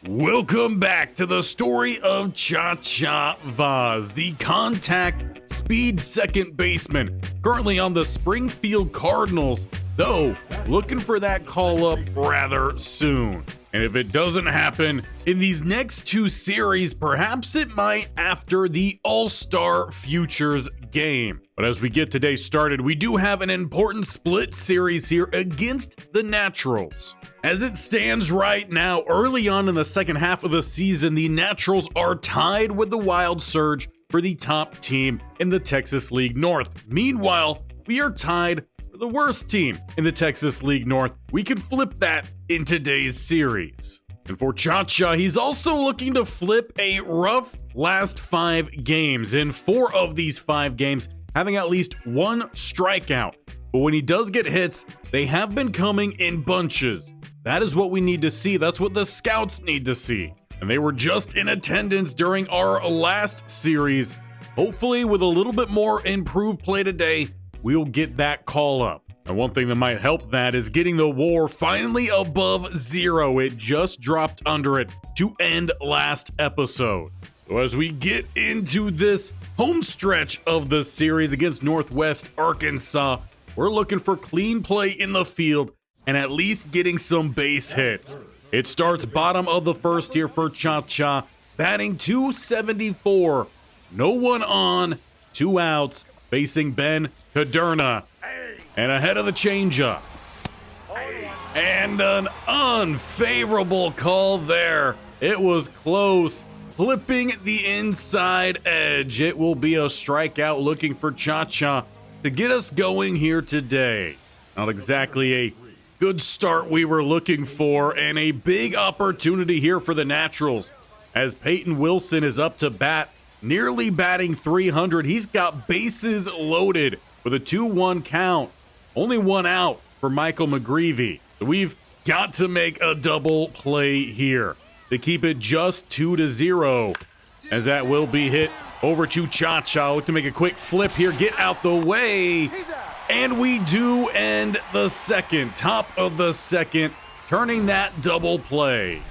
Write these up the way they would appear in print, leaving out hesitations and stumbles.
Welcome back to the story of Chacha Vauzz, the contact speed second baseman, currently on the Springfield Cardinals, though looking for that call up rather soon. And if it doesn't happen in these next two series, perhaps it might after the All-Star Futures game. But as we get today started, we do have an important split series here against the Naturals. As it stands right now, early on in the second half of the season, the Naturals are tied with the Wild Surge for the top team in the Texas League North. Meanwhile, we are tied for the worst team in the Texas League North. We could flip that in today's series. And for Chacha, he's also looking to flip a rough last 5 games. In 4 of these 5 games, having at least 1 strikeout. But when he does get hits, they have been coming in bunches. That is what we need to see. That's what the scouts need to see. And they were just in attendance during our last series. Hopefully, with a little bit more improved play today, we'll get that call up. And one thing that might help that is getting the WAR finally above 0. It just dropped under it to end last episode. So as we get into this home stretch of the series against Northwest Arkansas, we're looking for clean play in the field and at least getting some base hits. It starts bottom of the first here for Chacha, batting .274. No one on, 2 outs, facing Ben Caderna. And ahead of the changeup. And an unfavorable call there. It was close, clipping the inside edge. It will be a strikeout looking for Chacha to get us going here today. Not exactly a good start we were looking for, and a big opportunity here for the Naturals as Peyton Wilson is up to bat, nearly batting .300. He's got bases loaded with a 2-1 count. Only 1 out for Michael McGreevy. So we've got to make a double play here to keep it just 2-0, as that will be hit over to Chacha. Look to make a quick flip here, get out the way. And we do end the second, top of the second, turning that double play.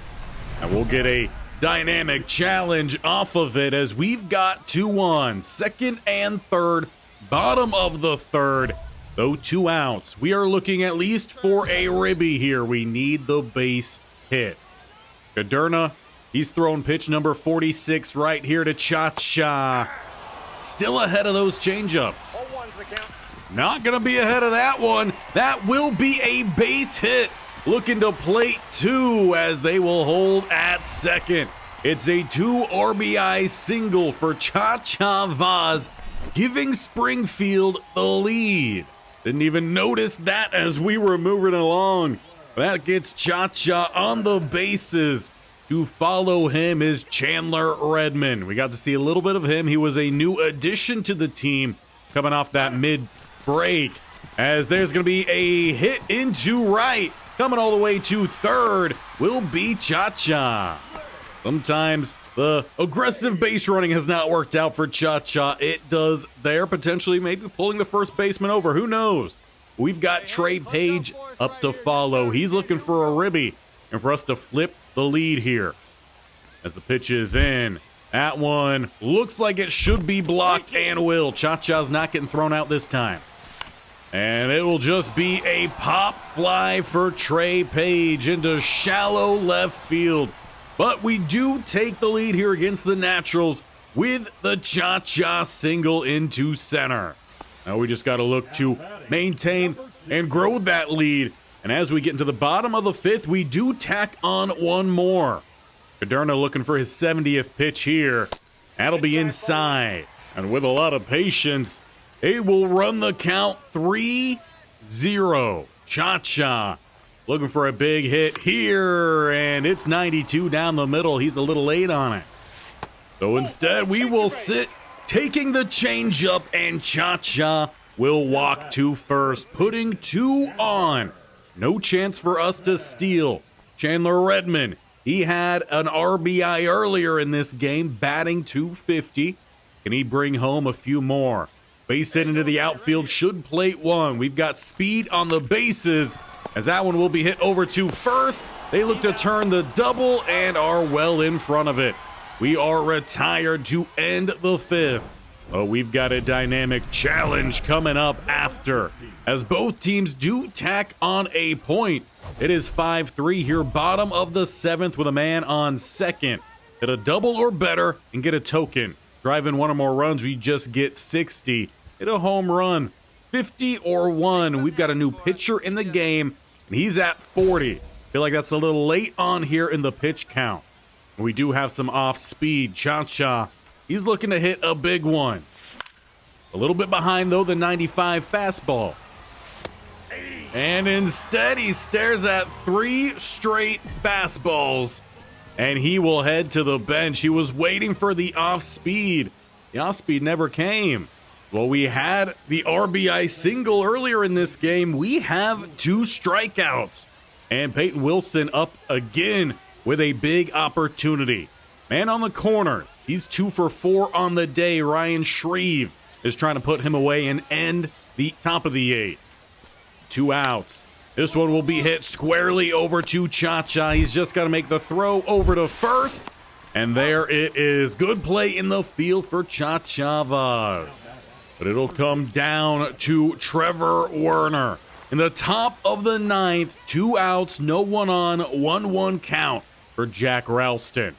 And we'll get a dynamic challenge off of it as we've got 2 on, second and third, bottom of the third, though 2 outs. We are looking at least for a ribby here. We need the base hit. Caderna, he's throwing pitch number 46 right here to Chacha. Still ahead of those changeups. Not going to be ahead of that one. That will be a base hit. Looking to plate 2 as they will hold at second. It's a 2 RBI single for Chacha Vauzz, giving Springfield the lead. Didn't even notice that as we were moving along. That gets Chacha on the bases. To follow him is Chandler Redmond. We got to see a little bit of him. He was a new addition to the team coming off that mid-break. As there's going to be a hit into right. Coming all the way to third will be Chacha. Sometimes the aggressive base running has not worked out for Chacha. It does there, potentially maybe pulling the first baseman over. Who knows? We've got Trey Page up to follow. He's looking for a ribby and for us to flip the lead here. As the pitch is in, that one looks like it should be blocked and will. Chacha's not getting thrown out this time. And it will just be a pop fly for Trey Page into shallow left field. But we do take the lead here against the Naturals with the Chacha single into center. Now we just got to look to maintain and grow that lead. And as we get into the bottom of the 5th, we do tack on 1 more. Caderna looking for his 70th pitch here. That'll be inside. And with a lot of patience, it will run the count 3-0. Chacha looking for a big hit here, and it's 92 down the middle. He's a little late on it. So instead, we will sit, taking the changeup, and Chacha will walk to first, putting 2 on. No chance for us to steal. Chandler Redmond, he had an RBI earlier in this game, batting .250. Can he bring home a few more? Base hit into the outfield, should plate 1. We've got speed on the bases, as that one will be hit over to first. They look to turn the double and are well in front of it. We are retired to end the 5th. Oh, we've got a dynamic challenge coming up after, as both teams do tack on a point. It is 5-3 here, bottom of the 7th with a man on second. Hit a double or better and get a token. Drive in 1 or more runs, we just get 60. Hit a home run, 50 or 1. We've got a new pitcher in the game, and he's at 40. Feel like that's a little late on here in the pitch count. We do have some off speed. Chacha, he's looking to hit a big one. A little bit behind, though, the 95 fastball. And instead, he stares at 3 straight fastballs, and he will head to the bench. He was waiting for the off speed. The off speed never came. Well, we had the RBI single earlier in this game. We have 2 strikeouts, and Peyton Wilson up again with a big opportunity. Man on the corners. He's 2 for 4 on the day. Ryan Shreve is trying to put him away and end the top of the 8th. 2 outs. This one will be hit squarely over to Chacha. He's just got to make the throw over to first. And there it is. Good play in the field for Chacha Vauzz. But it'll come down to Trevor Werner. In the top of the 9th, 2 outs, no one on, 1-1 count for Jack Ralston.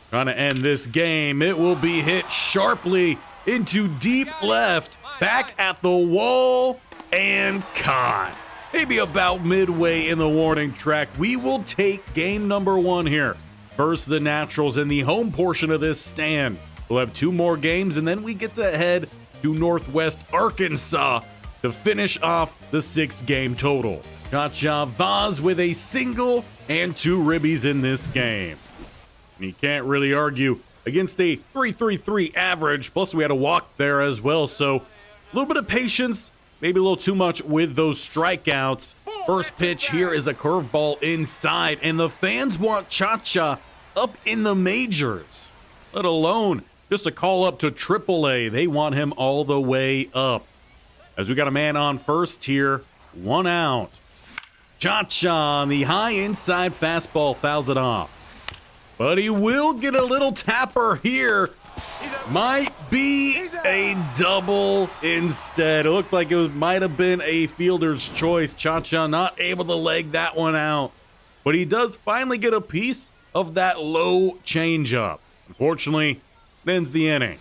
Trying to end this game. It will be hit sharply into deep left, back at the wall, and caught. Maybe about midway in the warning track. We will take game number 1 here. First, the Naturals in the home portion of this stand. We'll have 2 more games, and then we get to head to Northwest Arkansas to finish off the 6-game total. Chacha Vauzz with a single and 2 ribbies in this game. And you can't really argue against a 3.33 average, plus we had a walk there as well, so a little bit of patience, maybe a little too much with those strikeouts. First pitch here is a curveball inside, and the fans want Chacha up in the majors, let alone just a call up to AAA. They want him all the way up. As we got a man on first here, 1 out. Chacha on the high inside fastball fouls it off. But he will get a little tapper here. Might be a double instead. It looked like it might have been a fielder's choice. Chacha not able to leg that one out. But he does finally get a piece of that low changeup. Unfortunately, it ends the inning.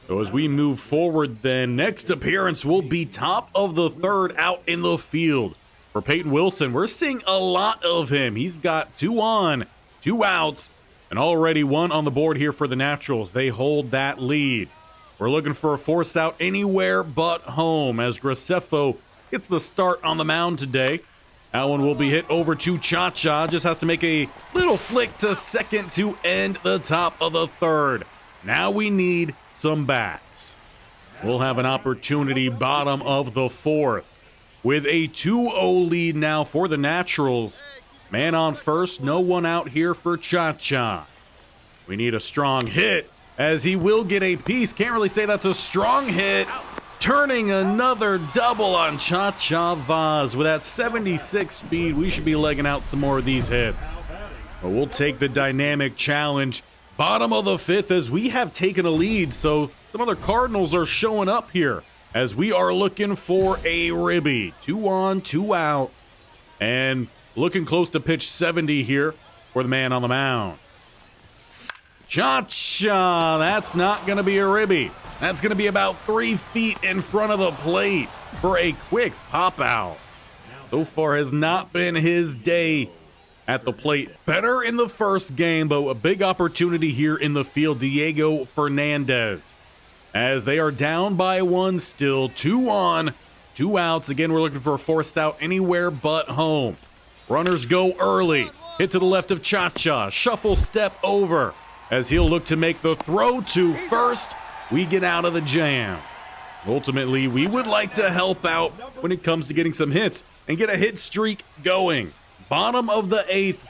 So as we move forward then, next appearance will be top of the 3rd out in the field. For Peyton Wilson, we're seeing a lot of him. He's got 2 on, 2 outs, and already 1 on the board here for the Naturals. They hold that lead. We're looking for a force out anywhere but home as Graceffo gets the start on the mound today. That one will be hit over to Chacha. Just has to make a little flick to second to end the top of the 3rd. Now we need some bats. We'll have an opportunity bottom of the 4th. With a 2-0 lead now for the Naturals. Man on first, no one out here for Chacha. We need a strong hit as he will get a piece. Can't really say that's a strong hit. Turning another double on Chacha Vauzz. With that 76 speed, we should be legging out some more of these hits. But we'll take the dynamic challenge. Bottom of the 5th as we have taken a lead, so some other Cardinals are showing up here as we are looking for a ribby. 2 on, 2 out, and looking close to pitch 70 here for the man on the mound. Chacha, that's not going to be a ribby. That's going to be about 3 feet in front of the plate for a quick pop out. So far has not been his day at the plate. Better in the first game, but a big opportunity here in the field. Diego Fernandez. As they are down by 1 still. 2 on, 2 outs. Again, we're looking for a forced out anywhere but home. Runners go early. Hit to the left of Chacha. Shuffle step over as he'll look to make the throw to first. We get out of the jam. Ultimately, we would like to help out when it comes to getting some hits and get a hit streak going. Bottom of the 8th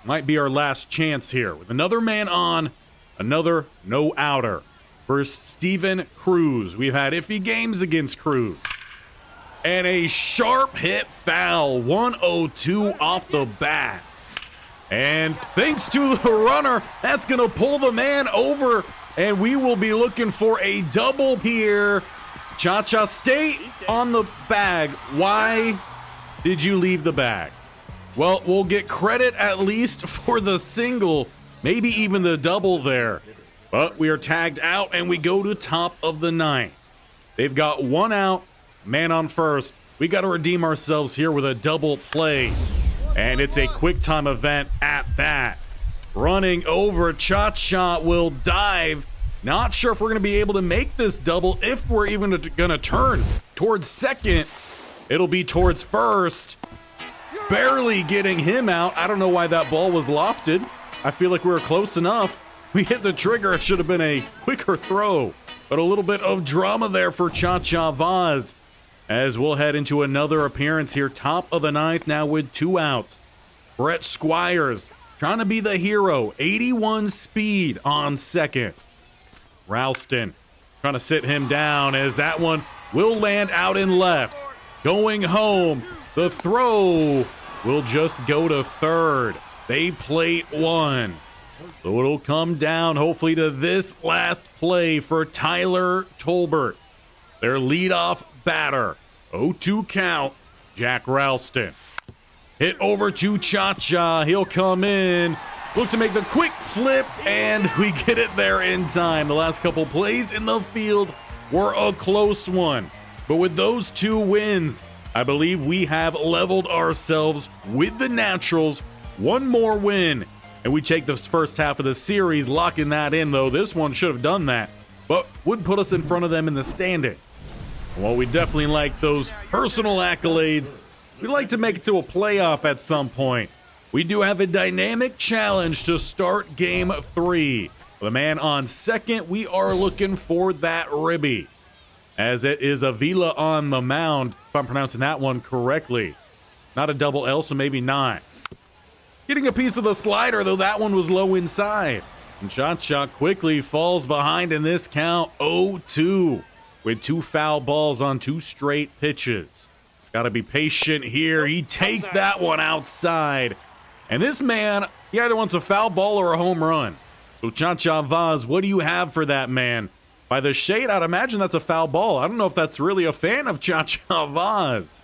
might be our last chance here with another man on, another no-outer versus Steven Cruz. We've had iffy games against Cruz. And a sharp hit foul, 102 off the bat. And thanks to the runner, that's going to pull the man over. And we will be looking for a double here. Chacha, stay on the bag. Why did you leave the bag? Well, we'll get credit at least for the single, maybe even the double there. But we are tagged out and we go to top of the ninth. They've got one out, man on first. We got to redeem ourselves here with a double play. And it's a quick time event at that. Running over, Chacha will dive. Not sure if we're going to be able to make this double, if we're even going to turn towards second. It'll be towards first. Barely getting him out. I don't know why that ball was lofted. I feel like we were close enough. We hit the trigger. It should have been a quicker throw. But a little bit of drama there for Chacha Vauzz. As we'll head into another appearance here. Top of the ninth now with 2 outs. Brett Squires trying to be the hero. 81 speed on second. Ralston trying to sit him down as that one will land out in left. Going home. The throw will just go to third. They plate 1. So it'll come down hopefully to this last play for Tyler Tolbert. Their leadoff batter. 0-2 count. Jack Ralston. Hit over to Chacha. He'll come in. Look to make the quick flip, and we get it there in time. The last couple plays in the field were a close one. But with those 2 wins, I believe we have leveled ourselves with the Naturals. One more win, and we take the first half of the series, locking that in, though. This one should have done that, but would put us in front of them in the standings. While we definitely like those personal accolades, we'd like to make it to a playoff at some point. We do have a dynamic challenge to start game 3. The man on second, we are looking for that ribby, as it is Avila on the mound, if I'm pronouncing that one correctly. Not a double L, so maybe not. Getting a piece of the slider, though that one was low inside. And Chacha quickly falls behind in this count, 0-2, with 2 foul balls on 2 straight pitches. Got to be patient here. He takes that one outside. And this man, he either wants a foul ball or a home run. So Chacha Vauzz, what do you have for that man? By the shade, I'd imagine that's a foul ball. I don't know if that's really a fan of Chacha Vauzz,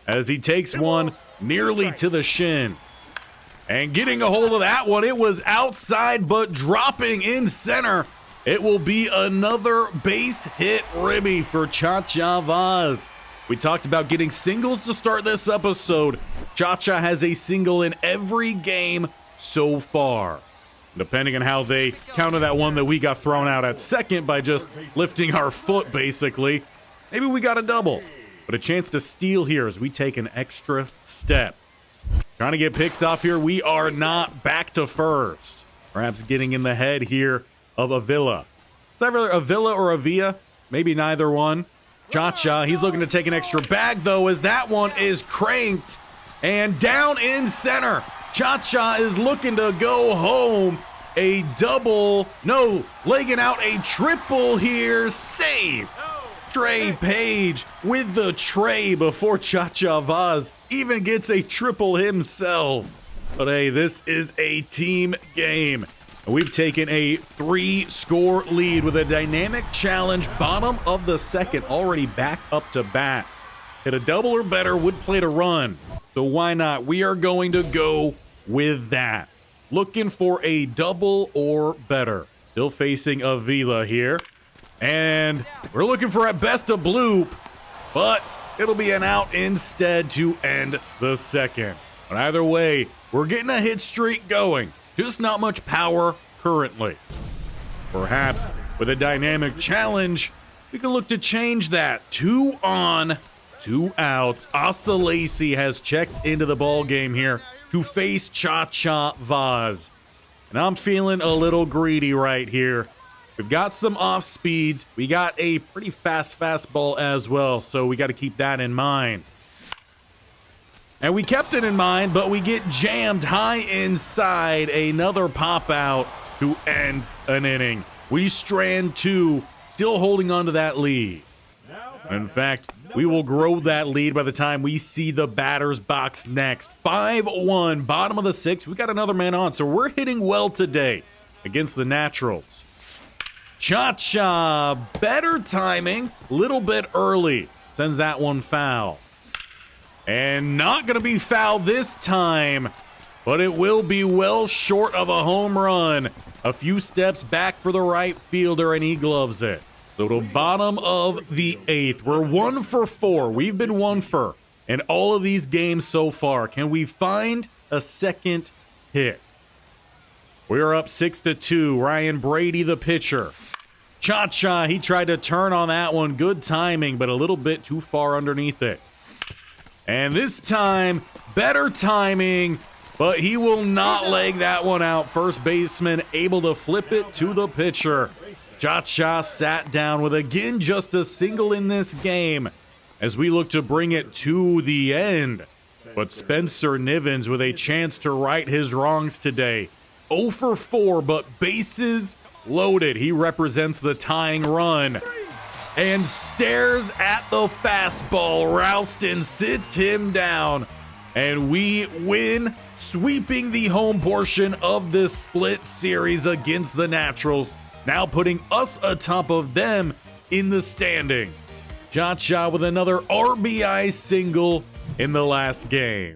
as he takes one nearly to the shin. And getting a hold of that one, it was outside, but dropping in center. It will be another base hit ribby for Chacha Vauzz. We talked about getting singles to start this episode. Chacha has a single in every game so far. Depending on how they counter that one that we got thrown out at second by just lifting our foot, basically, maybe we got a double. But a chance to steal here as we take an extra step. Trying to get picked off here. We are not back to first. Perhaps getting in the head here of Avila. Is that rather Avila or Avia? Maybe neither one. Chacha, he's looking to take an extra bag, though, as that one is cranked and down in center. Chacha is looking to go home. A double, no, legging out a triple here. Save. Trey Page with the tray before Chacha Vauzz even gets a triple himself. But hey, this is a team game. We've taken a 3-score lead with a dynamic challenge, bottom of the second, already back up to bat. Hit a double or better, would plate a run. So why not? We are going to go with that. Looking for a double or better. Still facing Avila here. And we're looking for at best a bloop, but it'll be an out instead to end the second. But either way, we're getting a hit streak going. Just not much power currently. Perhaps with a dynamic challenge, we can look to change that. 2 on, 2 outs. Asa Lacy has checked into the ball game here to face Chacha Vauzz. And I'm feeling a little greedy right here. We've got some off speeds. We got a pretty fast fastball as well, so we got to keep that in mind. And we kept it in mind, but we get jammed high inside. Another pop out to end an inning. We strand 2, still holding on to that lead. In fact, we will grow that lead by the time we see the batter's box next. 5-1, bottom of the sixth. We got another man on, so we're hitting well today against the Naturals. Chacha, better timing, little bit early. Sends that one foul. And not going to be fouled this time, but it will be well short of a home run. A few steps back for the right fielder, and he gloves it. So to bottom of the eighth, we're 1 for 4. We've been 1 for in all of these games so far. Can we find a second hit? We're up 6-2. Ryan Brady, the pitcher. Chacha, he tried to turn on that one. Good timing, but a little bit too far underneath it. And this time, better timing, but he will not leg that one out. First baseman able to flip it to the pitcher. Chacha sat down with, again, just a single in this game as we look to bring it to the end. But Spencer Nivens with a chance to right his wrongs today. 0 for 4, but bases loaded. He represents the tying run and stares at the fastball. Ralston sits him down, and we win, sweeping the home portion of this split series against the Naturals, now putting us atop of them in the standings. Chacha with another RBI single in the last game.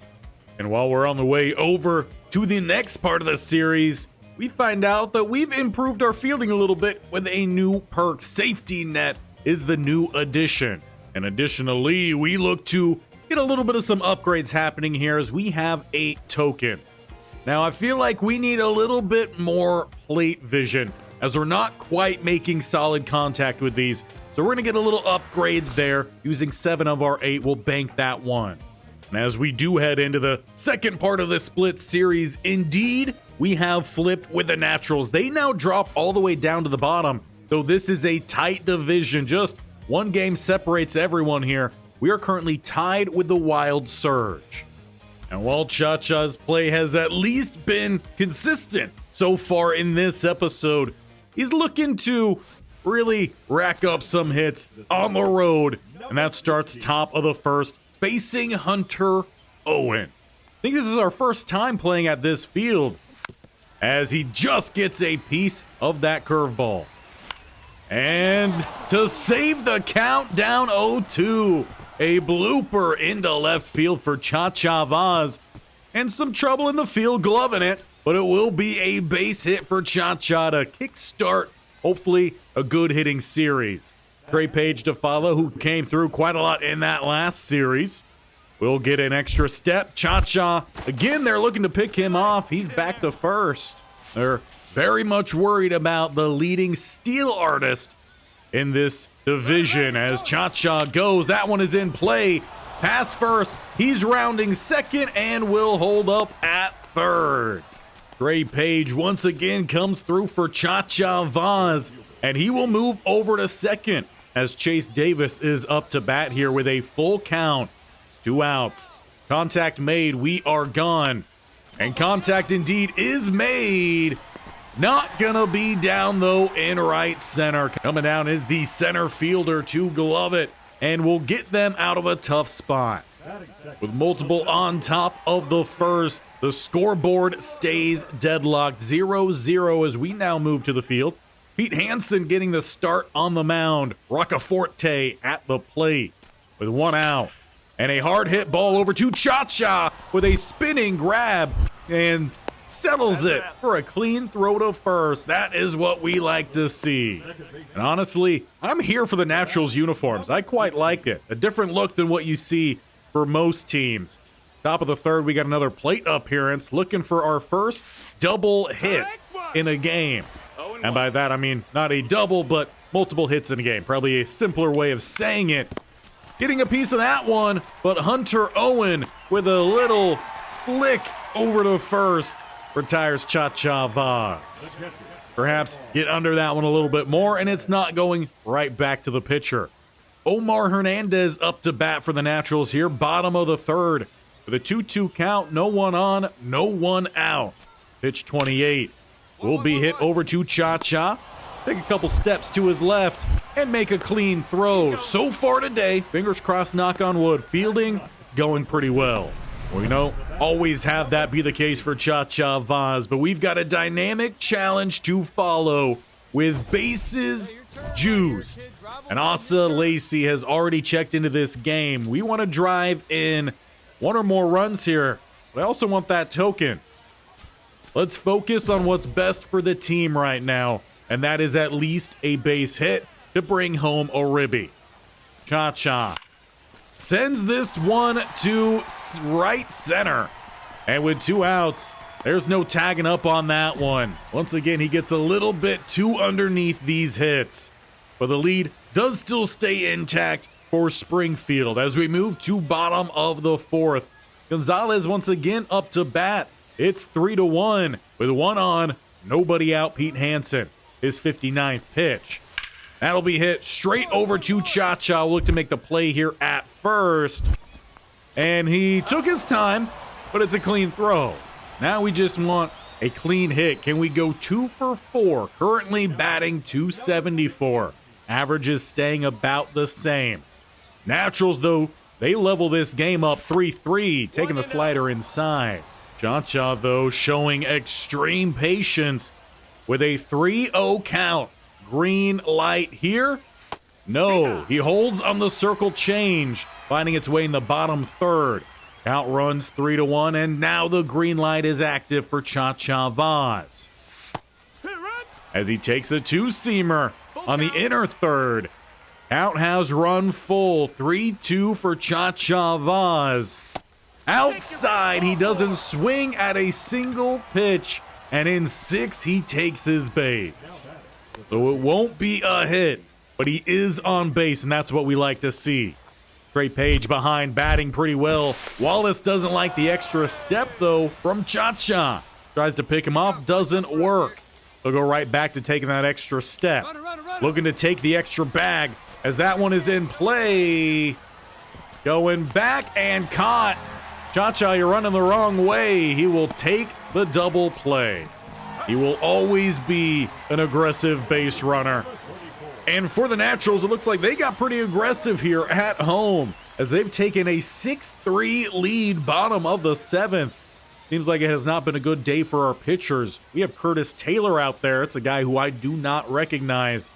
And while we're on the way over to the next part of the series, we find out that we've improved our fielding a little bit with a new perk. Safety net is the new addition. And additionally, we look to get a little bit of some upgrades happening here as we have 8 tokens. Now, I feel like we need a little bit more plate vision as we're not quite making solid contact with these. So we're going to get a little upgrade there. Using 7 of our 8, we'll bank that one. And as we do head into the second part of the split series, indeed, we have flipped with the Naturals. They now drop all the way down to the bottom, though this is a tight division. Just one game separates everyone here. We are currently tied with the Wild Surge. And while Chacha's play has at least been consistent so far in this episode, he's looking to really rack up some hits on the road. And that starts top of the first, facing Hunter Owen. I think this is our first time playing at this field, as he just gets a piece of that curveball. And to save the count, down 0-2, a blooper into left field for Chacha Vauzz. And some trouble in the field gloving it, but it will be a base hit for Chacha to kickstart, hopefully, a good hitting series. Trey Page to follow, who came through quite a lot in that last series. We'll get an extra step. Chacha, again, they're looking to pick him off. He's back to first. They're very much worried about the leading steal artist in this division as Chacha goes. That one is in play. Pass first. He's rounding second and will hold up at third. Trey Page once again comes through for Chacha Vauzz, and he will move over to second as Chase Davis is up to bat here with a full count. 2 outs. Contact made. We are gone. And contact indeed is made. Not gonna be down though in right center. Coming down is the center fielder to glove it, and will get them out of a tough spot. With multiple on top of the first, the scoreboard stays deadlocked 0-0 as we now move to the field. Pete Hansen getting the start on the mound. Roccaforte at the plate with 1 out. And a hard hit ball over to Chacha with a spinning grab and settles it for a clean throw to first. That is what we like to see. And honestly, I'm here for the Naturals uniforms. I quite like it. A different look than what you see for most teams. Top of the third, we got another plate appearance, looking for our first double hit in a game. And by that, I mean not a double, but multiple hits in a game. Probably a simpler way of saying it. Getting a piece of that one, but Hunter Owen with a little flick over to first retires Chacha Vauzz. Perhaps get under that one a little bit more, and it's not going right back to the pitcher. Omar Hernandez up to bat for the Naturals here, bottom of the third. With a 2-2 count, no one on, no one out. Pitch 28 will be hit over to Chacha. Take a couple steps to his left. and make a clean throw. So far today, fingers crossed, knock on wood, fielding is going pretty well. Well, always have that be the case for Chacha Vauzz, but we've got a dynamic challenge to follow with bases juiced. And Asa Lacey has already checked into this game. We want to drive in one or more runs here. We also want that token. Let's focus on what's best for the team right now, and that is at least a base hit to bring home a ribby. Chacha sends this one to right center. And with 2 outs, there's no tagging up on that one. Once again, he gets a little bit too underneath these hits. But the lead does still stay intact for Springfield as we move to bottom of the 4th. Gonzalez once again up to bat. It's 3-1 with 1 on, nobody out. Pete Hansen, his 59th pitch. That'll be hit straight over to Chacha. We'll look to make the play here at first. And he took his time, but it's a clean throw. Now we just want a clean hit. Can we go 2 for 4? Currently batting .274. Average is staying about the same. Naturals, though, they level this game up 3-3, taking the slider inside. Chacha, though, showing extreme patience with a 3-0 count. Green light here? No, he holds on the circle change, finding its way in the bottom 3rd. Count runs 3-1, and now the green light is active for Chacha Vauzz. As he takes a 2-seamer on the inner 3rd. Count has run full, 3-2 for Chacha Vauzz. Outside, he doesn't swing at a single pitch, and in 6, he takes his base. So it won't be a hit, but he is on base, and that's what we like to see. Trey Page behind, batting pretty well. Wallace doesn't like the extra step, though, from Chacha. Tries to pick him off, doesn't work. He'll go right back to taking that extra step. Looking to take the extra bag as that one is in play. Going back and caught. Chacha, you're running the wrong way. He will take the double play. He will always be an aggressive base runner. And for the Naturals, it looks like they got pretty aggressive here at home as they've taken a 6-3 lead bottom of the 7th. Seems like it has not been a good day for our pitchers. We have Curtis Taylor out there. It's a guy who I do not recognize.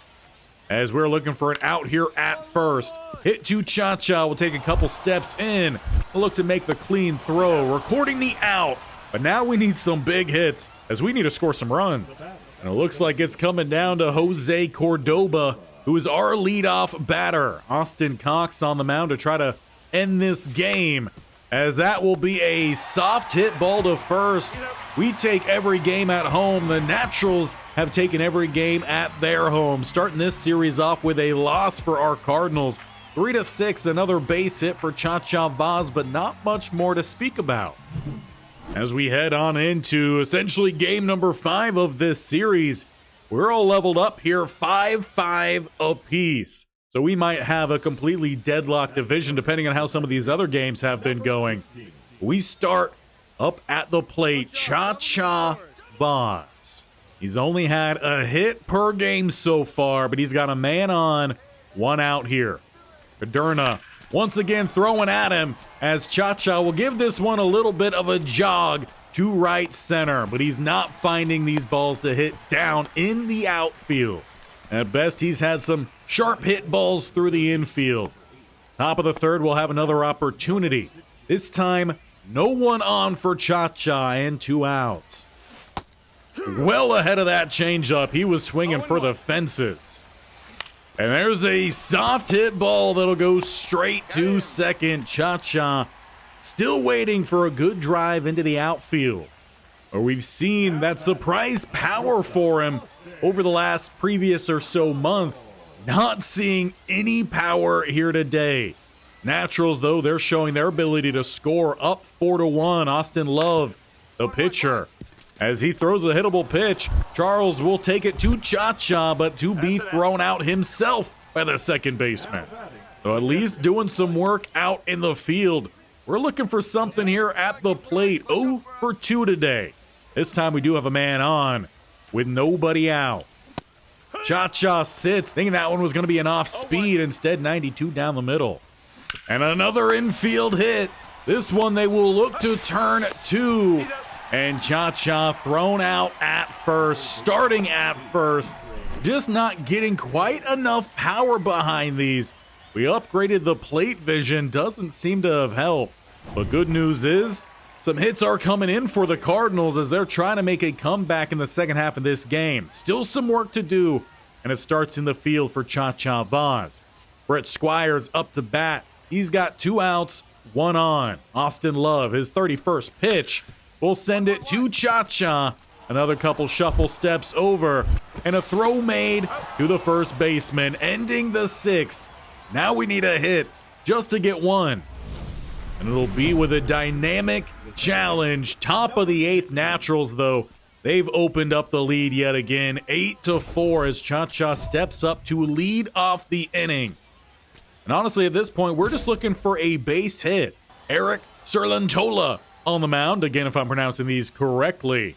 As we're looking for an out here at first. Hit to Chacha. Will take a couple steps in. We'll look to make the clean throw. Recording the out. But now we need some big hits as we need to score some runs. And it looks like it's coming down to Jose Cordoba, who is our leadoff batter. Austin Cox on the mound to try to end this game, as that will be a soft hit ball to first. We take every game at home. The Naturals have taken every game at their home. Starting this series off with a loss for our Cardinals. 3-6, another base hit for Chacha Vauzz, but not much more to speak about. As we head on into essentially game number 5 of this series, we're all leveled up here 5-5 apiece. So we might have a completely deadlocked division depending on how some of these other games have been going. We start up at the plate, Chacha Vauzz. He's only had a hit per game so far, but he's got a man on, 1 out here. Caderna once again throwing at him as Chacha will give this one a little bit of a jog to right center, but he's not finding these balls to hit down in the outfield. At best, he's had some sharp hit balls through the infield. Top of the 3rd, we'll have another opportunity. This time, no one on for Chacha and 2 outs. Well ahead of that changeup, he was swinging for the fences. And there's a soft hit ball that'll go straight to second. Chacha still waiting for a good drive into the outfield. Or we've seen that surprise power for him over the last previous or so month. Not seeing any power here today. Naturals, though, they're showing their ability to score up 4-1. Austin Love, the pitcher. As he throws a hittable pitch, Charles will take it to Chacha, but to be thrown out himself by the second baseman. So at least doing some work out in the field. We're looking for something here at the plate. 0 for 2 today. This time we do have a man on with nobody out. Chacha sits, thinking that one was going to be an off speed. Instead, 92 down the middle. And another infield hit. This one they will look to turn two. And Chacha thrown out at first, starting at first. Just not getting quite enough power behind these. We upgraded the plate vision, doesn't seem to have helped. But good news is, some hits are coming in for the Cardinals as they're trying to make a comeback in the second half of this game. Still some work to do, and it starts in the field for Chacha Vauzz. Brett Squires up to bat. He's got 2 outs, 1 on. Austin Love, his 31st pitch, will send it to Chacha. Another couple shuffle steps over, and a throw made to the first baseman, ending the 6th. Now we need a hit just to get 1. And it'll be with a dynamic challenge. Top of the 8th Naturals, though. They've opened up the lead yet again. 8-4 as Chacha steps up to lead off the inning. And honestly, at this point, we're just looking for a base hit. Eric Serlantola on the mound. Again, if I'm pronouncing these correctly.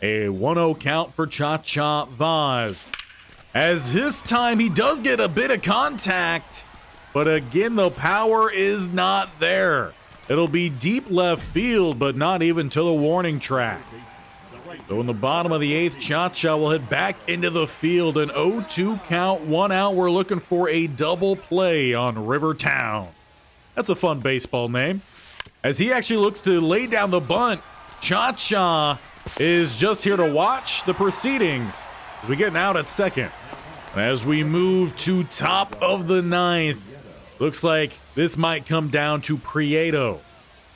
A 1-0 count for Chacha Vauzz. As this time, he does get a bit of contact. But again, the power is not there. It'll be deep left field, but not even to the warning track. So in the bottom of the 8th, Chacha will head back into the field. An 0-2 count, 1 out. We're looking for a double play on Rivertown. That's a fun baseball name. As he actually looks to lay down the bunt, Chacha is just here to watch the proceedings. We get out at second. As we move to top of the 9th, looks like this might come down to Prieto.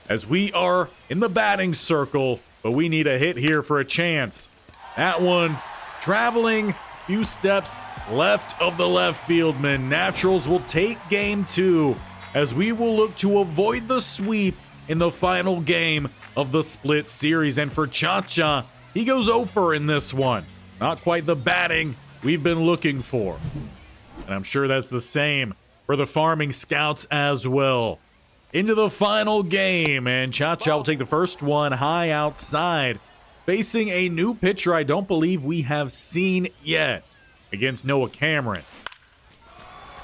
As we are in the batting circle, but we need a hit here for a chance. That one traveling few steps left of the left fieldman. Naturals will take game 2 as we will look to avoid the sweep in the final game of the split series. And for Chacha, he goes over in this one. Not quite the batting we've been looking for. And I'm sure that's the same for the farming scouts as well. Into the final game, and Chacha will take the first one high outside, facing a new pitcher I don't believe we have seen yet against Noah Cameron.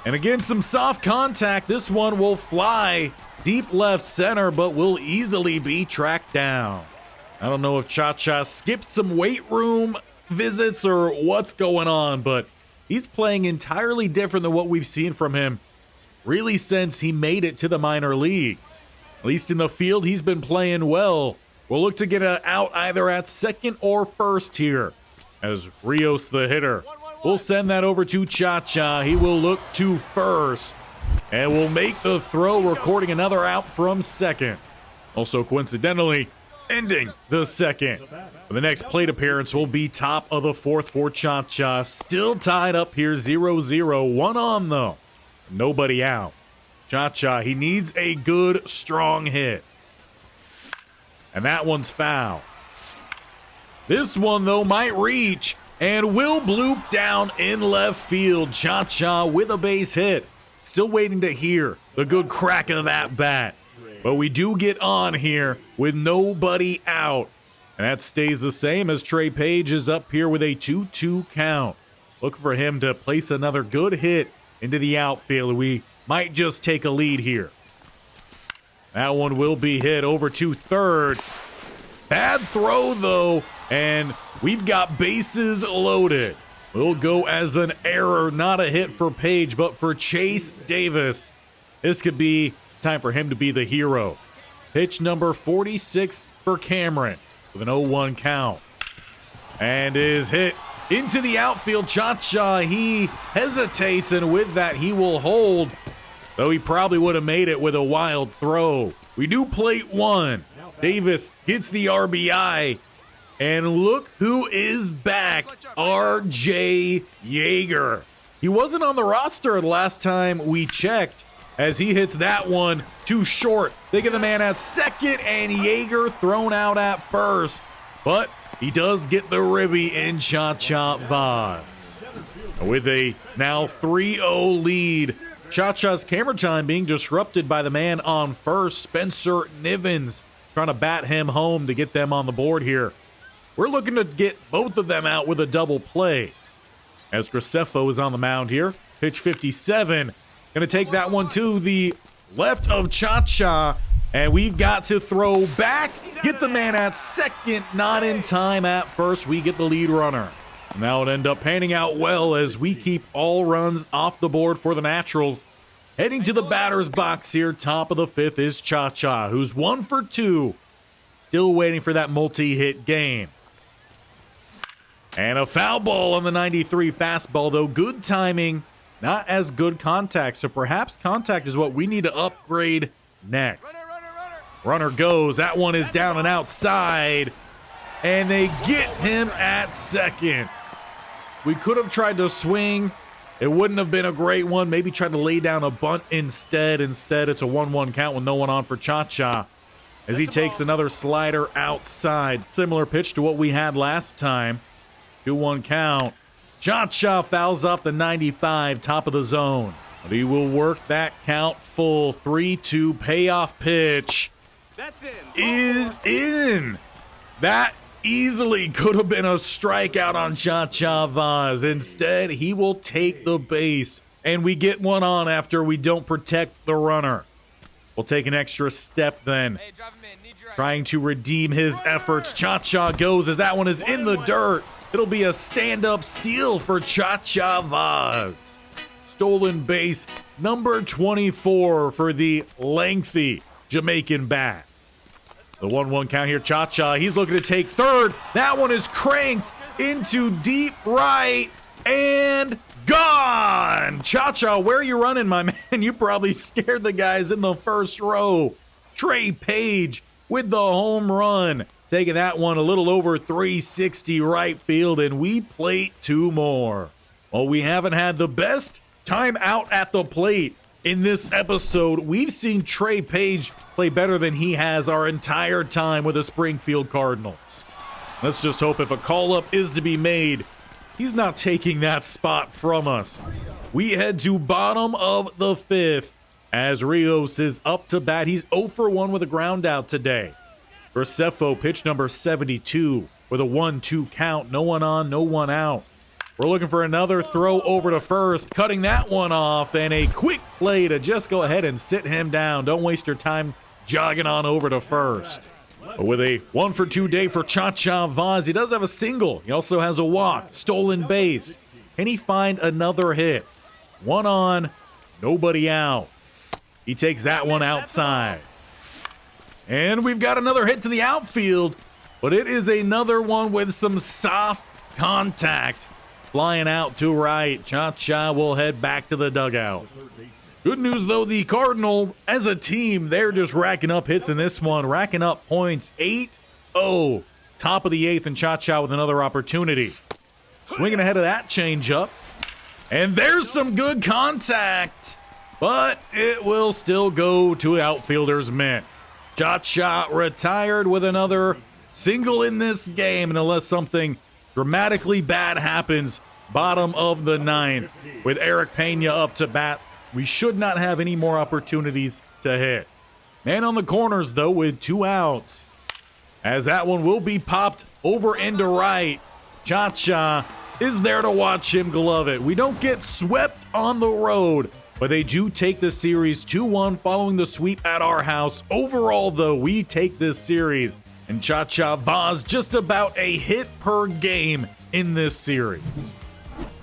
And again, some soft contact. This one will fly deep left center, but will easily be tracked down. I don't know if Chacha skipped some weight room visits or what's going on, but he's playing entirely different than what we've seen from him really since he made it to the minor leagues. At least in the field, he's been playing well. We'll look to get an out either at second or first here as Rios, the hitter, will send that over to Chacha. He will look to first and will make the throw, recording another out from second. Also, coincidentally, ending the second. The next plate appearance will be top of the 4th for Chacha. Still tied up here, 0-0. 1 on, though. Nobody out. Chacha, he needs a good, strong hit. And that one's foul. This one, though, might reach and will bloop down in left field. Chacha with a base hit. Still waiting to hear the good crack of that bat. But we do get on here with nobody out. And that stays the same as Trey Page is up here with a 2-2 count. Look for him to place another good hit into the outfield. We might just take a lead here. That one will be hit over to third. Bad throw, though, and we've got bases loaded. Will go as an error, not a hit for Page, but for Chase Davis. This could be time for him to be the hero. Pitch number 46 for Cameron with an 0-1 count. And is hit into the outfield. Chacha, he hesitates, and with that, he will hold, though he probably would have made it with a wild throw. We do plate 1. Davis gets the RBI, and look who is back, R.J. Yeager. He wasn't on the roster the last time we checked, as he hits that one too short. They get the man at second, and Yeager thrown out at first, but he does get the ribby in Chacha Vauzz. With a now 3-0 lead, Chacha's camera time being disrupted by the man on first, Spencer Nivens, trying to bat him home to get them on the board here. We're looking to get both of them out with a double play. as Graceffo is on the mound here. Pitch 57. Going to take that one to the left of Chacha. And we've got to throw back. Get the man at second. Not in time at first. We get the lead runner. Now it end up panning out well as we keep all runs off the board for the Naturals. Heading to the batter's box here. Top of the fifth is Chacha, who's 1 for 2. Still waiting for that multi-hit game. And a foul ball on the 93 fastball, though. Good timing, not as good contact. So perhaps contact is what we need to upgrade next. Runner goes. That one is down and outside. And they get him at second. We could have tried to swing. It wouldn't have been a great one. Maybe tried to lay down a bunt instead. Instead, it's a 1-1 count with no one on for Chacha as he takes another slider outside. Similar pitch to what we had last time. 2-1 count. Chacha fouls off the 95, top of the zone. But he will work that count full. 3-2 payoff pitch. That's in. Is in. That easily could have been a strikeout on Chacha Vauzz. Instead, he will take the base. And we get one on after we don't protect the runner. We'll take an extra step then. Hey, drive him in. Need your Trying to redeem his efforts. Chacha goes as that one is in the dirt. It'll be a stand-up steal for Chacha Vauzz. Stolen base number 24 for the lengthy Jamaican bat. The 1-1 count here. Chacha, he's looking to take third. That one is cranked into deep right and gone. Chacha, where are you running, my man? You probably scared the guys in the first row. Trey Page with the home run. Taking that one a little over 360 right field, and we plate 2 more. Well, we haven't had the best time out at the plate in this episode. We've seen Trey Page play better than he has our entire time with the Springfield Cardinals. Let's just hope if a call-up is to be made, he's not taking that spot from us. We head to bottom of the 5th as Rios is up to bat. He's 0 for 1 with a ground out today. Graceffo, pitch number 72 with a 1-2 count. No one on, no one out. We're looking for another throw over to first, cutting that one off, and a quick play to just go ahead and sit him down. Don't waste your time jogging on over to first. But with a 1 for 2 day for Chacha Vauzz, he does have a single. He also has a walk, stolen base. Can he find another hit? One on, nobody out. He takes that one outside. And we've got another hit to the outfield, but it is another one with some soft contact. Flying out to right. Chacha will head back to the dugout. Good news, though, the Cardinals, as a team, they're just racking up hits in this one, racking up points. 8-0. Top of the 8th, and Chacha with another opportunity. Swinging ahead of that changeup. And there's some good contact, but it will still go to outfielder's mitt. Chacha retired with another single in this game, and unless something dramatically bad happens, bottom of the 9th, with Eric Pena up to bat, we should not have any more opportunities to hit. Man on the corners, though, with 2 outs, as that one will be popped over into right. Chacha is there to watch him glove it. We don't get swept on the road, but they do take the series 2-1 following the sweep at our house. Overall, though, we take this series, and Chacha Vauzz just about a hit per game in this series.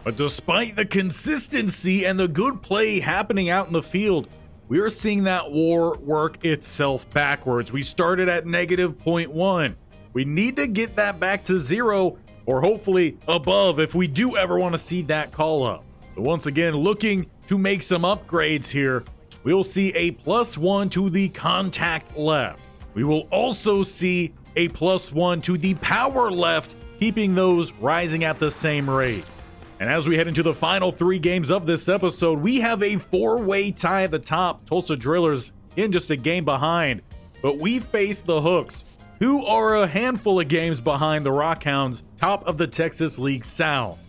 But despite the consistency and the good play happening out in the field, we are seeing that war work itself backwards. We started at -0.1. We need to get that back to 0, or hopefully above if we do ever want to see that call up. But once again, looking to make some upgrades here, we'll see a +1 to the contact left. We will also see a +1 to the power left, keeping those rising at the same rate. And as we head into the final 3 games of this episode, we have a 4-way tie at the top. Tulsa Drillers in just a game behind, but we face the Hooks, who are a handful of games behind the Rockhounds, top of the Texas League South.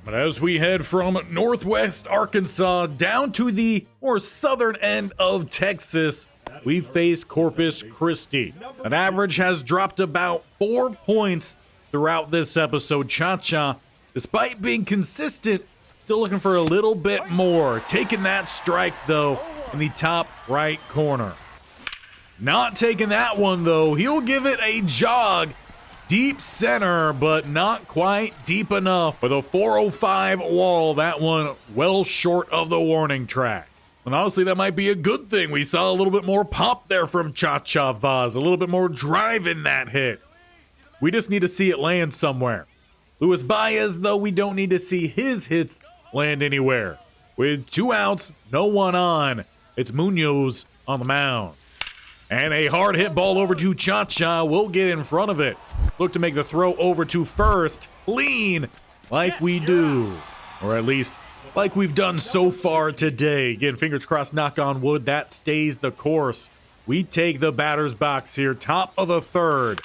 But as we head from northwest Arkansas down to the more southern end of Texas, we face Corpus Christi. An average has dropped about 4 points throughout this episode. Chacha, despite being consistent, Still looking for a little bit more. Taking that strike, though, in the top right corner. Not taking that one, though. He'll give it a jog. Deep center, but not quite deep enough. With a 405 wall, that one well short of the warning track. And honestly, that might be a good thing. We saw a little bit more pop there from Chacha Vauzz. A little bit more drive in that hit. We just need to see it land somewhere. Luis Baez, though, we don't need to see his hits land anywhere. With 2 outs, no one on. It's Munoz on the mound. And a hard hit ball over to Chacha. We'll get in front of it. Look to make the throw over to first. Clean, like we do. Or at least, like we've done so far today. Again, fingers crossed, knock on wood, that stays the course. We take the batter's box here, top of the third.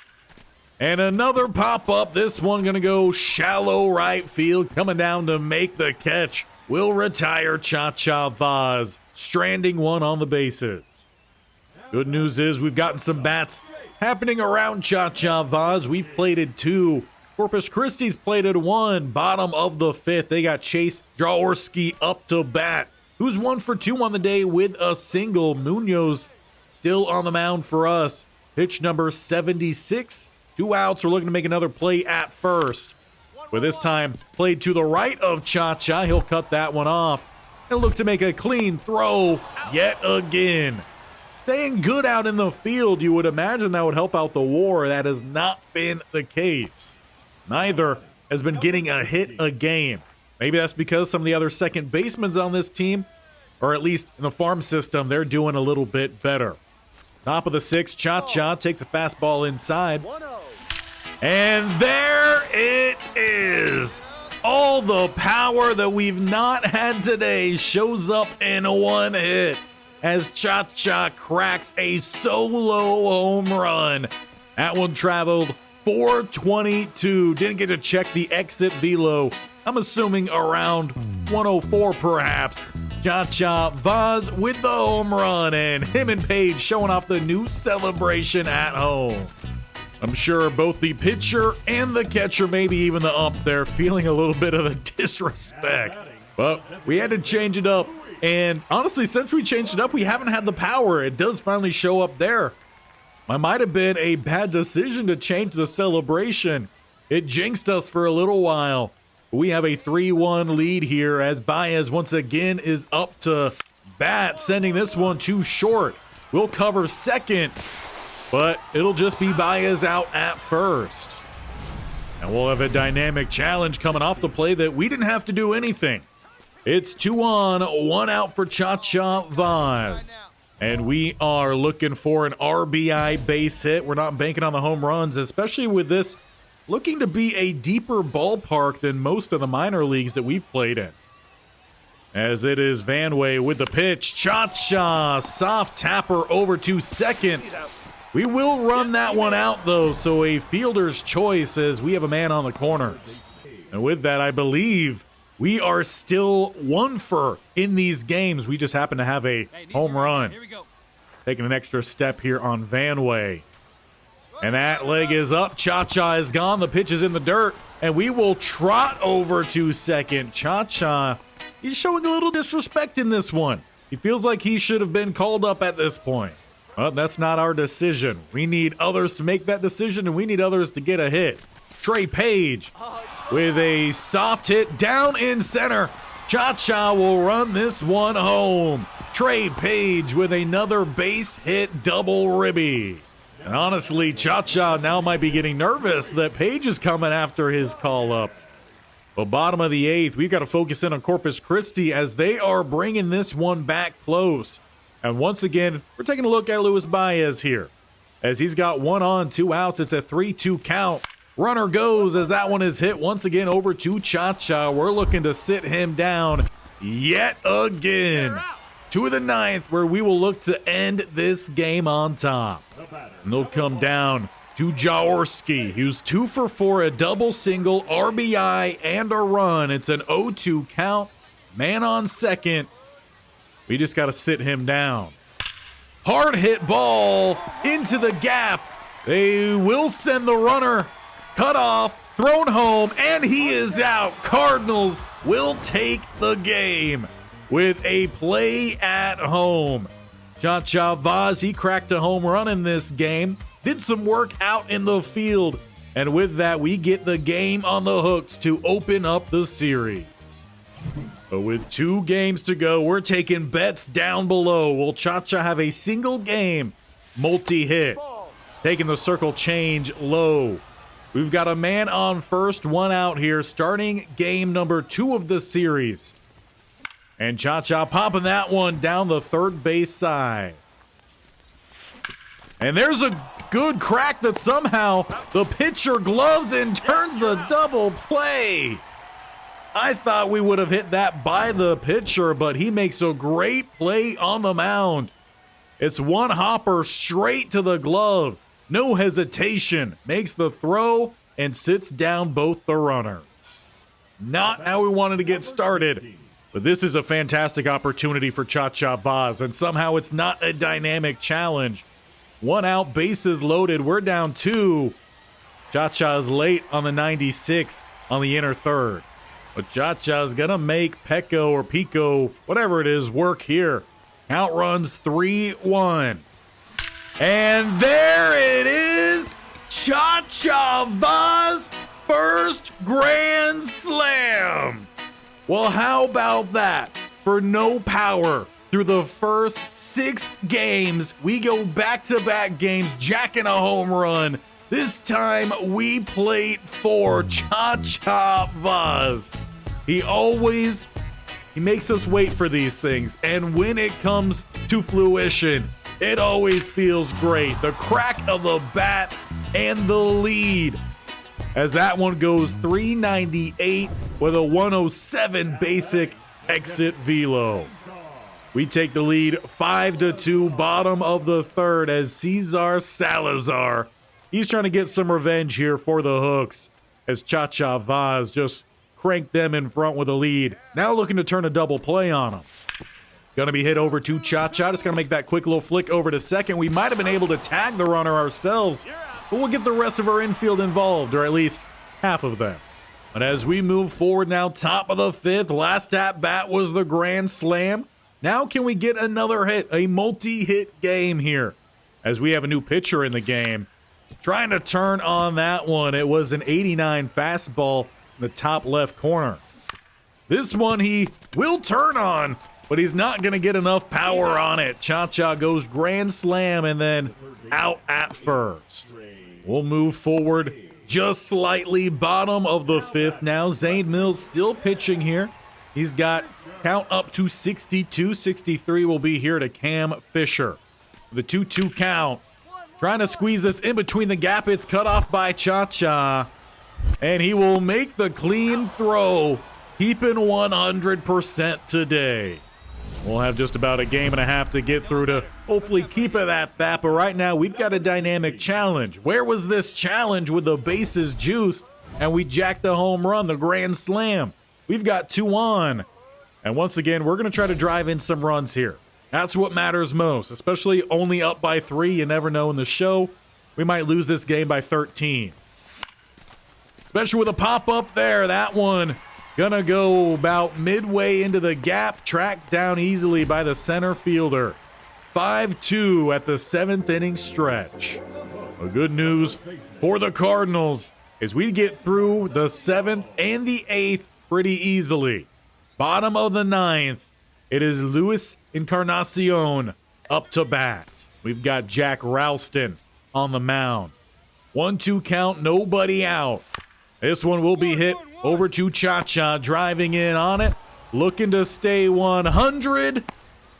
And another pop-up. This one going to go shallow right field. Coming down to make the catch. Will retire Chacha Vauzz. Stranding one on the bases. Good news is we've gotten some bats happening around Chacha Vauzz. We've plated 2. Corpus Christi's plated 1. Bottom of the 5th. They got Chase Jaworski up to bat, who's 1 for 2 on the day with a single. Munoz still on the mound for us. Pitch number 76. 2 outs. We're looking to make another play at first. With this time played to the right of Chacha. He'll cut that one off and look to make a clean throw yet again. Staying good out in the field, you would imagine that would help out the WAR. That has not been the case. Neither has been getting a hit a game. Maybe that's because some of the other second basemen on this team, or at least in the farm system, they're doing a little bit better. Top of the 6th, Chacha takes a fastball inside. And there it is. All the power that we've not had today shows up in one hit as Chacha cracks a solo home run. That one traveled 422. Didn't get to check the exit velo. I'm assuming around 104 perhaps. Chacha Vauzz with the home run, and him and Paige showing off the new celebration at home. I'm sure both the pitcher and the catcher, maybe even the ump there, feeling a little bit of the disrespect. But we had to change it up. And honestly, since we changed it up, we haven't had the power. It does finally show up there. It might have been a bad decision to change the celebration. It jinxed us for a little while. We have a 3-1 lead here as Baez once again is up to bat, sending this one too short. We'll cover second, but it'll just be Baez out at first. And we'll have a dynamic challenge coming off the play that we didn't have to do anything. It's 2 on, 1 out for Chacha Vauzz. And we are looking for an RBI base hit. We're not banking on the home runs, especially with this looking to be a deeper ballpark than most of the minor leagues that we've played in. As it is Vanway with the pitch. Chacha, soft tapper over to second. We will run that one out, though, so a fielder's choice as we have a man on the corners. And with that, I believe we are still 1 for in these games. We just happen to have a home run. Here we go. Taking an extra step here on Vanway. And that leg is up. Chacha is gone. The pitch is in the dirt. And we will trot over to second. Chacha, he's showing a little disrespect in this one. He feels like he should have been called up at this point. Well, that's not our decision. We need others to make that decision, and we need others to get a hit. Trey Page with a soft hit down in center. Chacha will run this one home. Trey Page with another base hit double ribby. And honestly, Chacha now might be getting nervous that Page is coming after his call up. But bottom of the 8th, we've got to focus in on Corpus Christi as they are bringing this one back close. And once again, we're taking a look at Luis Baez here. As he's got 1 on, 2 outs, it's a 3-2 count. Runner goes as that one is hit once again over to Chacha. We're looking to sit him down yet again. To the 9th, where we will look to end this game on top. And they'll come down to Jaworski, who's 2 for 4, a double single, RBI, and a run. It's an 0-2 count. Man on second. We just got to sit him down. Hard hit ball into the gap. They will send the runner. Cut off. thrown home, and he is out. Cardinals will take the game with a play at home. Chacha Vauzz, he cracked a home run in this game, did some work out in the field, and with that, we get the game on the hooks to open up the series. But with 2 games to go, we're taking bets down below. Will Chacha have a single game multi-hit? Taking the circle change low. We've got a man on first, 1 out here, starting game number 2 of the series. And Chacha popping that one down the third base side. And there's a good crack that somehow the pitcher gloves and turns the double play. I thought we would have hit that by the pitcher, but he makes a great play on the mound. It's one hopper straight to the glove. No hesitation. Makes the throw and sits down both the runners. Not how we wanted to get started, but this is a fantastic opportunity for Chacha Vauzz, and somehow it's not a dynamic challenge. 1 out, bases loaded. We're down 2. Chacha's late on the 96 on the inner third. But Chacha's going to make Pecco or Pico, whatever it is, work here. Count runs 3-1. And there it is. Chacha Vauzz, first grand slam. Well, how about that? For no power through the first 6 games, we go back-to-back games, jacking a home run. This time we played for Chacha Vauzz. He makes us wait for these things, and when it comes to fruition, it always feels great. The crack of the bat and the lead, as that one goes 398 with a 107 basic exit velo. We take the lead 5-2, bottom of the third, as Cesar Salazar, he's trying to get some revenge here for the hooks, as Chacha Vauzz just cranked them in front with a lead. Now looking to turn a double play on them. Gonna be hit over to Chacha. Just gonna make that quick little flick over to second. We might have been able to tag the runner ourselves, but we'll get the rest of our infield involved, or at least half of them. But as we move forward now, top of the 5th, last at bat was the grand slam. Now can we get another hit, a multi-hit game here, as we have a new pitcher in the game. Trying to turn on that one. It was an 89 fastball in the top left corner. This one he will turn on, but he's not going to get enough power on it. Chacha goes grand slam and then out at first. We'll move forward just slightly, bottom of the 5th. Now Zane Mills still pitching here. He's got count up to 62. 63 will be here to Cam Fisher. The 2-2 count. Trying to squeeze this in between the gap. It's cut off by Chacha. And he will make the clean throw. Keeping 100% today. We'll have just about a game and a half to get through to hopefully keep it at that. But right now, we've got a dynamic challenge. Where was this challenge with the bases juiced and we jacked the home run, the grand slam? We've got 2 on. And once again, we're going to try to drive in some runs here. That's what matters most, especially only up by 3. You never know in the show. We might lose this game by 13. Especially with a pop-up there. That one gonna go about midway into the gap, tracked down easily by the center fielder. 5-2 at the 7th inning stretch. The good news for the Cardinals is we get through the 7th and the 8th pretty easily. Bottom of the 9th, it is Luis Encarnacion up to bat. We've got Jack Ralston on the mound. 1-2 count, nobody out. This one will be hit over to Chacha, driving in on it, looking to stay 100,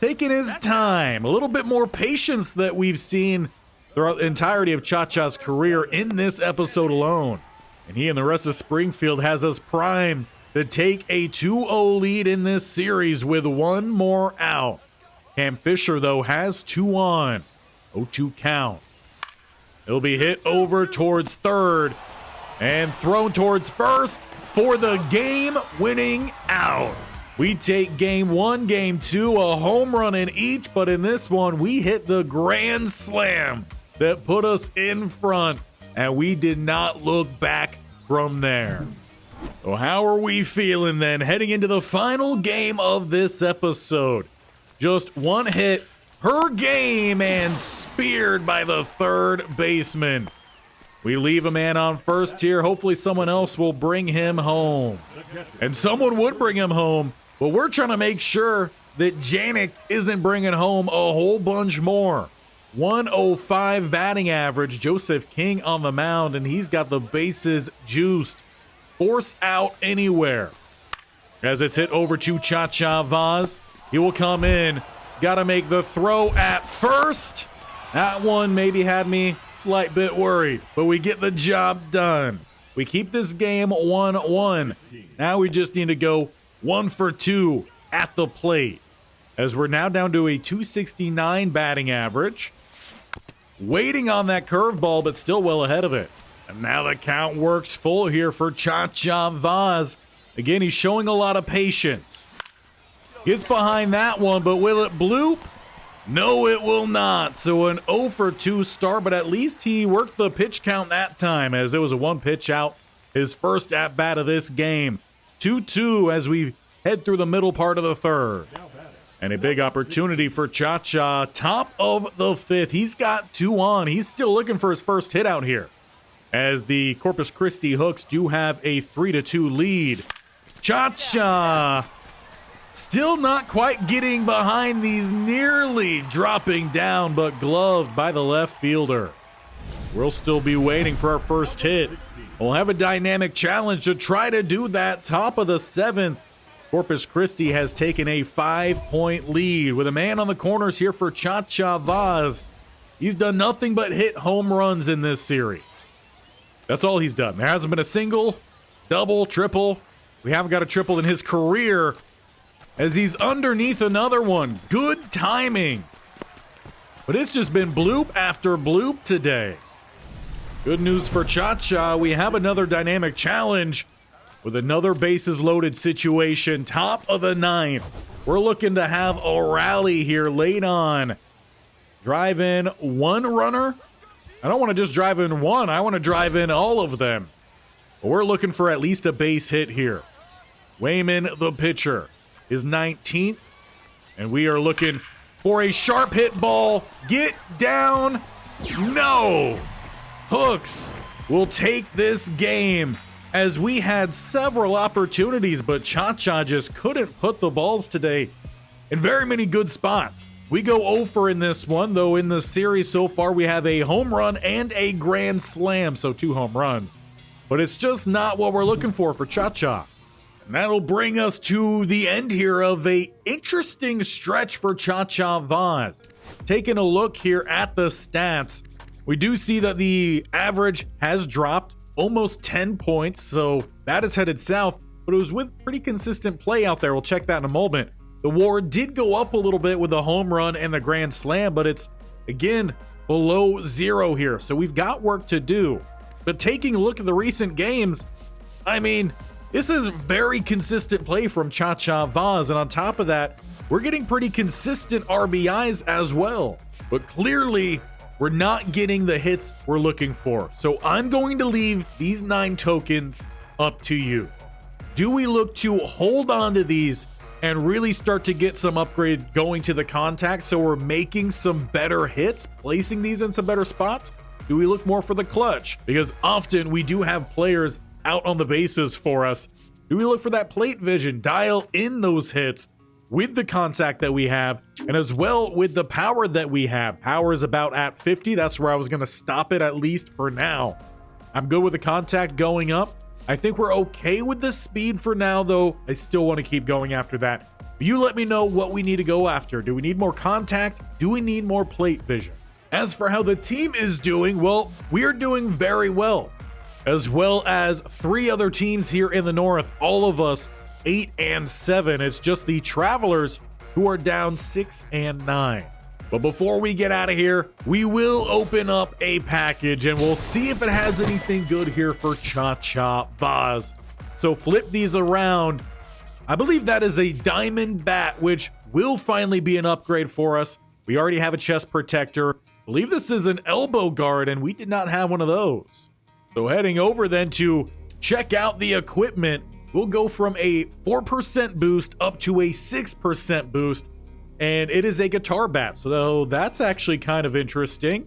taking his time. A little bit more patience that we've seen throughout the entirety of Chacha's career in this episode alone. And he and the rest of Springfield has us primed to take a 2-0 lead in this series with 1 more out. Cam Fisher, though, has 2 on. 0-2 count. It'll be hit over towards third and thrown towards first for the game-winning out. We take game 1, game 2, a home run in each, but in this one, we hit the grand slam that put us in front, and we did not look back from there. So how are we feeling then heading into the final game of this episode? Just one hit per game and speared by the third baseman. We leave a man on first here. Hopefully someone else will bring him home. And someone would bring him home, but we're trying to make sure that Janik isn't bringing home a whole bunch more. 105 batting average. Joseph King on the mound, and he's got the bases juiced. Force out anywhere. As it's hit over to Chacha Vauzz. He will come in. Got to make the throw at first. That one maybe had me a slight bit worried, but we get the job done. We keep this game 1-1. Now we just need to go 1 for 2 at the plate. As we're now down to a 269 batting average. Waiting on that curveball, but still well ahead of it. And now the count works full here for Chacha Vauzz. Again, he's showing a lot of patience. Gets behind that one, but will it bloop? No, it will not. So an 0 for 2 start, but at least he worked the pitch count that time as it was a 1 pitch out. His first at-bat of this game. 2-2 as we head through the middle part of the third. And a big opportunity for Chacha. Top of the 5th. He's got 2 on. He's still looking for his first hit out here. As the Corpus Christi Hooks do have a 3-2 lead. Chacha still not quite getting behind these, nearly dropping down, but gloved by the left fielder. We'll still be waiting for our first hit. We'll have a dynamic challenge to try to do that. Top of the 7th. Corpus Christi has taken a 5-point lead with a man on the corners here for Chacha Vauzz. He's done nothing but hit home runs in this series. That's all he's done. There hasn't been a single, double, triple. We haven't got a triple in his career as he's underneath another one. Good timing. But it's just been bloop after bloop today. Good news for Chacha. We have another dynamic challenge with another bases loaded situation. Top of the 9th. We're looking to have a rally here late on. Drive in 1 runner. I don't want to just drive in 1. I want to drive in all of them. But we're looking for at least a base hit here. Wayman, the pitcher, is 19th. And we are looking for a sharp hit ball. Get down. No. Hooks will take this game as we had several opportunities, but Chacha just couldn't put the balls today in very many good spots. We go 0 for in this one, though in the series so far we have a home run and a grand slam, so 2 home runs. But it's just not what we're looking for Chacha. And that'll bring us to the end here of a interesting stretch for Chacha Vauzz. Taking a look here at the stats, we do see that the average has dropped almost 10 points, so that is headed south, but it was with pretty consistent play out there. We'll check that in a moment. The WAR did go up a little bit with the home run and the grand slam, but it's, again, below 0 here, so we've got work to do. But taking a look at the recent games, I mean, this is very consistent play from Chacha Vauzz, and on top of that, we're getting pretty consistent RBIs as well. But clearly, we're not getting the hits we're looking for. So I'm going to leave these 9 tokens up to you. Do we look to hold on to these and really start to get some upgrade going to the contact so we're making some better hits, placing these in some better spots? Do we look more for the clutch? Because often we do have players out on the bases for us. Do we look for that plate vision, dial in those hits with the contact that we have, and as well with the power that we have? Power is about at 50. That's where I was going to stop it, at least for now. I'm good with the contact going up. I think we're okay with the speed for now, though. I still want to keep going after that. But you let me know what we need to go after. Do we need more contact? Do we need more plate vision? As for how the team is doing, well, we are doing very well. As well as 3 other teams here in the north, all of us 8 and 7. It's just the Travelers who are down 6 and 9. But before we get out of here, we will open up a package and we'll see if it has anything good here for Chacha Vauzz. So flip these around. I believe that is a diamond bat, which will finally be an upgrade for us. We already have a chest protector. I believe this is an elbow guard, and we did not have one of those. So heading over then to check out the equipment. We'll go from a 4% boost up to a 6% boost, and it is a guitar bat, so that's actually kind of interesting.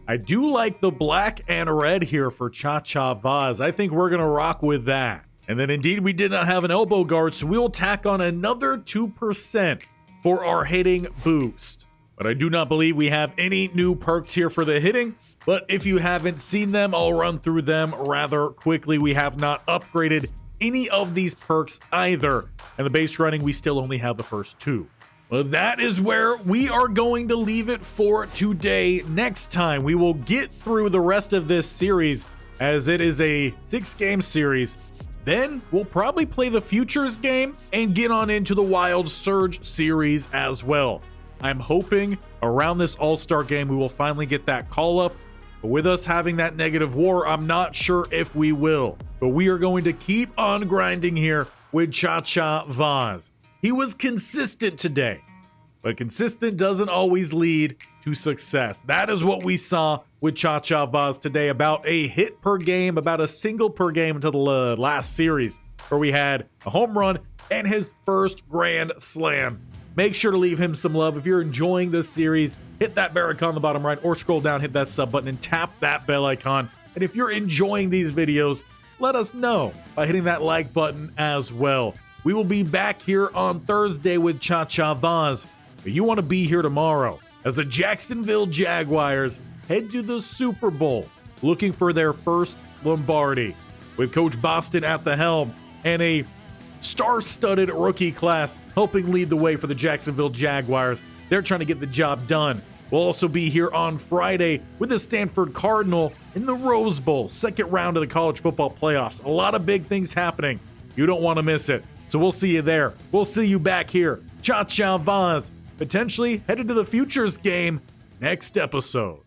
I do like the black and red here for Chacha Vauzz. I think we're going to rock with that. And then indeed, we did not have an elbow guard, so we'll tack on another 2% for our hitting boost. But I do not believe we have any new perks here for the hitting. But if you haven't seen them, I'll run through them rather quickly. We have not upgraded any of these perks either. And the base running, we still only have the first two. Well, that is where we are going to leave it for today. Next time, we will get through the rest of this series, as it is a 6-game series. Then we'll probably play the Futures game and get on into the Wild Surge series as well. I'm hoping around this All-Star game we will finally get that call up. But with us having that negative war, I'm not sure if we will. But we are going to keep on grinding here with Chacha Vauzz. He was consistent today, but consistent doesn't always lead to success. That is what we saw with Chacha Vauzz today, about a hit per game, about a single per game until the last series, where we had a home run and his first grand slam. Make sure to leave him some love. If you're enjoying this series, hit that bell icon on the bottom right, or scroll down, hit that sub button, and tap that bell icon. And if you're enjoying these videos, let us know by hitting that like button as well. We will be back here on Thursday with Chacha Vauzz, but you want to be here tomorrow as the Jacksonville Jaguars head to the Super Bowl, looking for their first Lombardi, with Coach Boston at the helm and a star-studded rookie class helping lead the way for the Jacksonville Jaguars. They're trying to get the job done. We'll also be here on Friday with the Stanford Cardinal in the Rose Bowl, second round of the college football playoffs. A lot of big things happening. You don't want to miss it. So we'll see you there. We'll see you back here. Chacha Vauzz, potentially headed to the Futures game next episode.